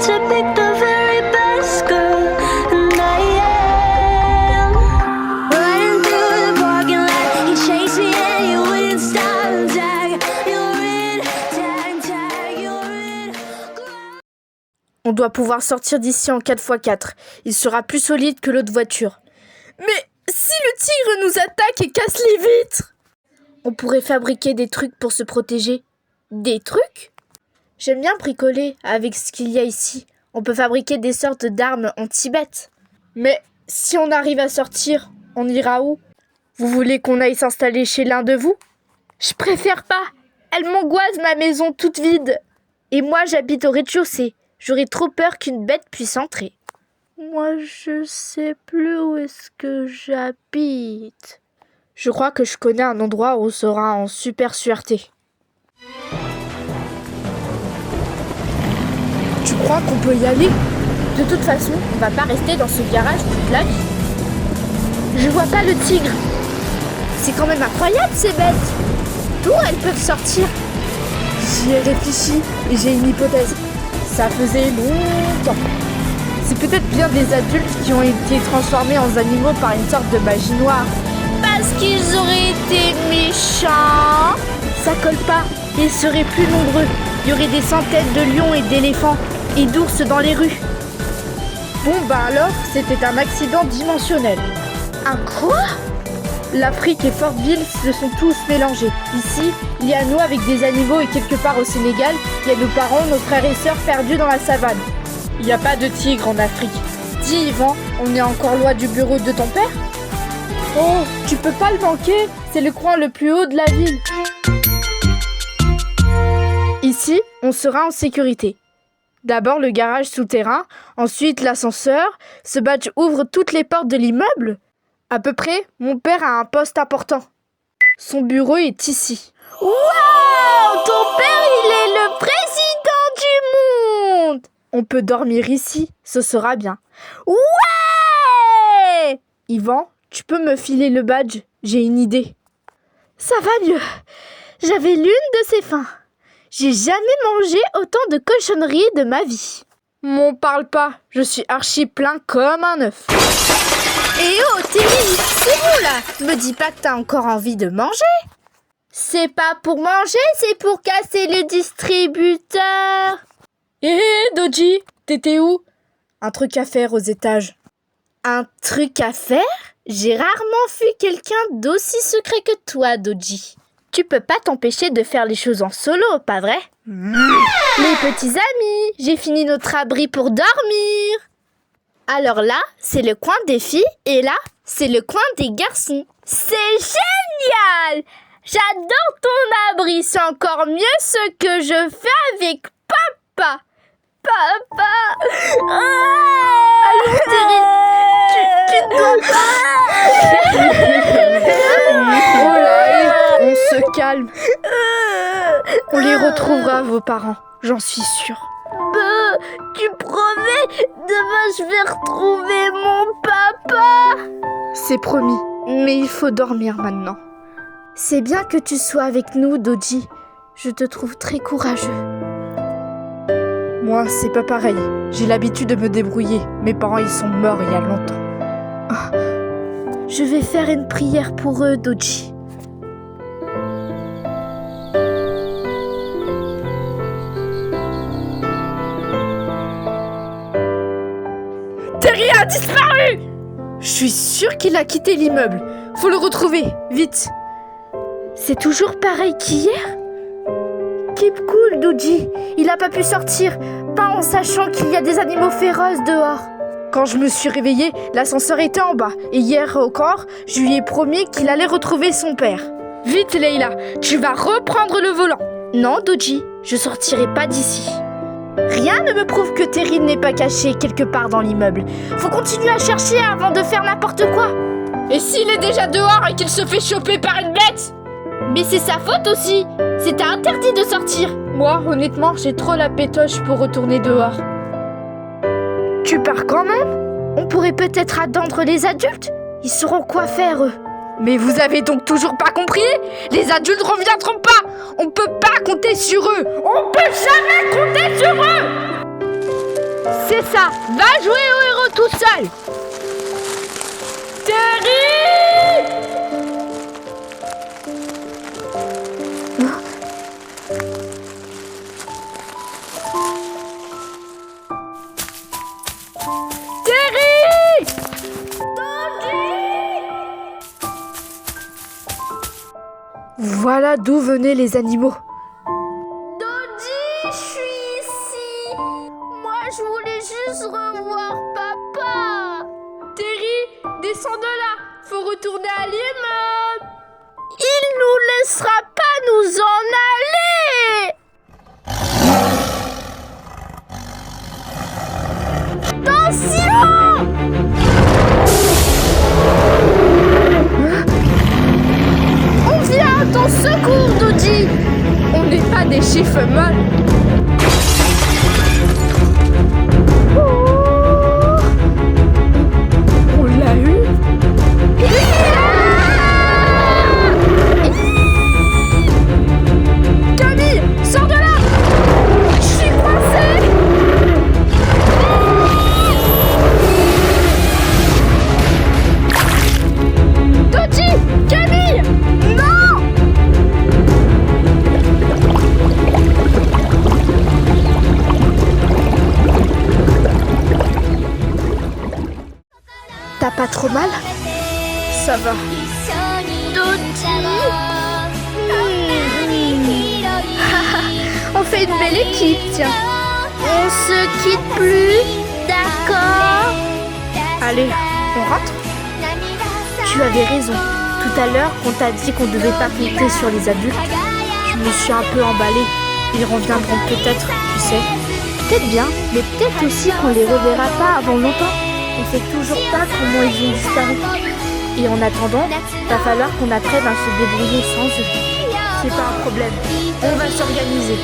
to pick the very best girl, and I am running through the parking lot. You chase me and you wouldn't stop and tag. You're in, tag, you're in. On doit pouvoir sortir d'ici en 4x4. Il sera plus solide que l'autre voiture. Mais si le tigre nous attaque et casse les vitres? On pourrait fabriquer des trucs pour se protéger. Des trucs? J'aime bien bricoler avec ce qu'il y a ici. On peut fabriquer des sortes d'armes anti-bêtes. Mais si on arrive à sortir, on ira où? Vous voulez qu'on aille s'installer chez l'un de vous? Je préfère pas. Elle m'angoisse, ma maison toute vide. Et moi, j'habite au rez-de-chaussée. J'aurais trop peur qu'une bête puisse entrer. Moi, je sais plus où est-ce que j'habite. Je crois que je connais un endroit où on sera en super sûreté. Tu crois qu'on peut y aller? De toute façon, on va pas rester dans ce garage toute la vie. Je vois pas le tigre. C'est quand même incroyable ces bêtes. D'où elles peuvent sortir? J'y ai réfléchi et j'ai une hypothèse. Ça faisait longtemps. C'est peut-être bien des adultes qui ont été transformés en animaux par une sorte de magie noire. Parce qu'ils auraient été méchants. Ça colle pas. Ils seraient plus nombreux. Il y aurait des centaines de lions et d'éléphants et d'ours dans les rues. Bon bah alors, c'était un accident dimensionnel. Un quoi? L'Afrique et Fortville se sont tous mélangés. Ici, il y a nous avec des animaux et quelque part au Sénégal, il y a nos parents, nos frères et sœurs perdus dans la savane. Il n'y a pas de tigre en Afrique. Dis Yvan, on est encore loin du bureau de ton père? Oh, tu peux pas le manquer, c'est le coin le plus haut de la ville. Ici, on sera en sécurité. D'abord le garage souterrain, ensuite l'ascenseur. Ce badge ouvre toutes les portes de l'immeuble. À peu près, mon père a un poste important. Son bureau est ici. Waouh! Ton père, il est le président du monde! On peut dormir ici, ce sera bien. Ouais! Yvan, tu peux me filer le badge? J'ai une idée. Ça va mieux. J'avais l'une de ces fins. J'ai jamais mangé autant de cochonneries de ma vie. M'en parle pas, je suis archi plein comme un œuf. Eh oh, Terry, c'est bon là. Me dis pas que t'as encore envie de manger. C'est pas pour manger, c'est pour casser les distributeurs. Doji, t'étais où? Un truc à faire aux étages. Un truc à faire? J'ai rarement vu quelqu'un d'aussi secret que toi, Doji. Tu peux pas t'empêcher de faire les choses en solo, pas vrai? Les petits amis, j'ai fini notre abri pour dormir. Alors là, c'est le coin des filles et là, c'est le coin des garçons. C'est génial! J'adore ton abri, c'est encore mieux ce que je fais avec papa. Papa! Allons, Terry, tu ne dois pas... Oh là, on se calme. On les retrouvera, vos parents, j'en suis sûre. Tu promets? Demain, je vais retrouver mon papa. C'est promis, mais il faut dormir maintenant. C'est bien que tu sois avec nous, Doji. Je te trouve très courageux. Moi, c'est pas pareil. J'ai l'habitude de me débrouiller. Mes parents, ils sont morts il y a longtemps. Je vais faire une prière pour eux, Doji. Terry a disparu! Je suis sûre qu'il a quitté l'immeuble. Faut le retrouver, vite. C'est toujours pareil qu'hier? Keep cool, Doji. Il a pas pu sortir, pas en sachant qu'il y a des animaux féroces dehors. Quand je me suis réveillée, l'ascenseur était en bas. Et hier encore, je lui ai promis qu'il allait retrouver son père. Vite, Leila, tu vas reprendre le volant. Non, Doji, je sortirai pas d'ici. Rien ne me prouve que Terry n'est pas caché quelque part dans l'immeuble. Faut continuer à chercher avant de faire n'importe quoi. Et s'il est déjà dehors et qu'il se fait choper par une bête? Mais c'est sa faute aussi. C'était interdit de sortir. Moi, honnêtement, j'ai trop la pétoche pour retourner dehors. Tu pars quand même? On pourrait peut-être attendre les adultes. Ils sauront quoi faire, eux. Mais vous avez donc toujours pas compris? Les adultes reviendront pas. On peut pas compter sur eux. On peut jamais compter sur eux. ça. Va jouer au héros tout seul. Terry! Terry! Voilà d'où venaient les animaux. Dodgy, je suis ici. Moi, je voulais juste revoir papa. Terry, descends de là. Faut retourner à l'immeuble. Il nous laissera pas nous en aller. Attention! On vient à ton secours, Dodgy. On n'est pas des chiffres molles. On l'a eu. Camille, sors de là. Je suis coincée. Dodgy, Camille, non. T'as pas trop mal? Ça va. On fait une belle équipe, tiens. On se quitte plus, d'accord? Allez, on rentre? Tu avais raison. Tout à l'heure, on t'a dit qu'on devait pas compter sur les adultes. Je me suis un peu emballée. Ils reviendront peut-être, tu sais. Peut-être bien, mais peut-être aussi qu'on les reverra pas avant longtemps. On sait toujours pas comment ils ont disparu. Et en attendant, va falloir qu'on apprenne à se débrouiller sans eux. C'est pas un problème. On va s'organiser.